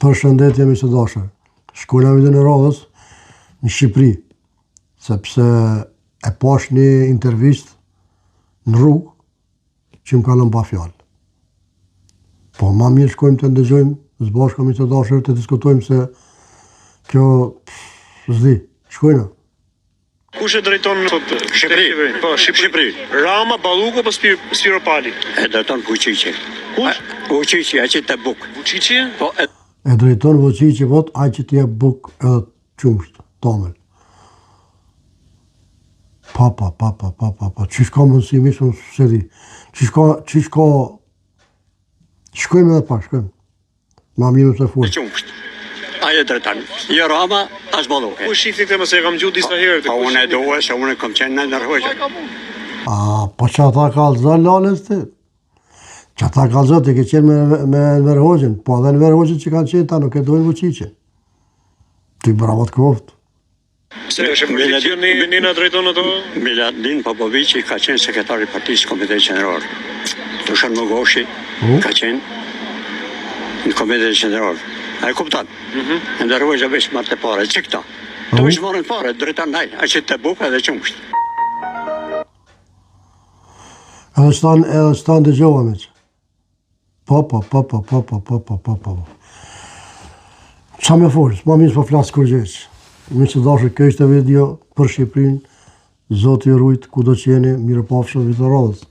Përshëndetje mi së dashur. Shkojna vidin e radhës në Shqipëri, sepse e pash një intervist në rrugë që më kalon pa fjalë. Po ma mirë shkojmë të ndëgjojmë, së bashku mi së dashur të diskutojmë se kjo s'di. Shkojna. Kush e drejton Shqipëri? Po, Shqipëri. Rama, Balluku apo Spiropali? E drejton Vučići. Kush? Vučići, aq të buk. Vučići? Po, E drejton Vučići vot, aq që t'jep buk edhe qumsht, tomel. Pa, qysh ka mundësi, mi shumë se di. Qysh ka... Shkojmë edhe pak, shkojmë. Ma mirë se full. qumsht. Ai e drejton. Jo Rama, as Balluku. Kush shifti këtë mëse e kam gjuhë disa herë. Po unë e dua se unë kam qenë në Norvegjë. Po që ata ka alëzën lalës ti? Që ata ka alëzën ti ke qenë me Verhoxhin, po edhe në Verhoxhin që kanë qenë ta nuk e dojnë Vučićin. Ty bravo të koftë. Se është përgjithë një në drejton ato? Miladin Popovići ka qenë sekretari i Partisë Komiteti Qendror. Dušan Mogoshi ka qenë në Komitetin Qendror. A e kupton? Në Norvegjë veç marrë të pare, që këta? Të veç marrën pare, drejton ai, aq të buk edhe qumsht. Edhe stan dëgjova me që. Po. Qa me folës, ma mirë s'po flasë kur gjeqë. Mirë që dashur, kjo ishte video për Shqipërinë, Zoti ju rujt, ku do qeni, mirë pafshëm, vitë radhës.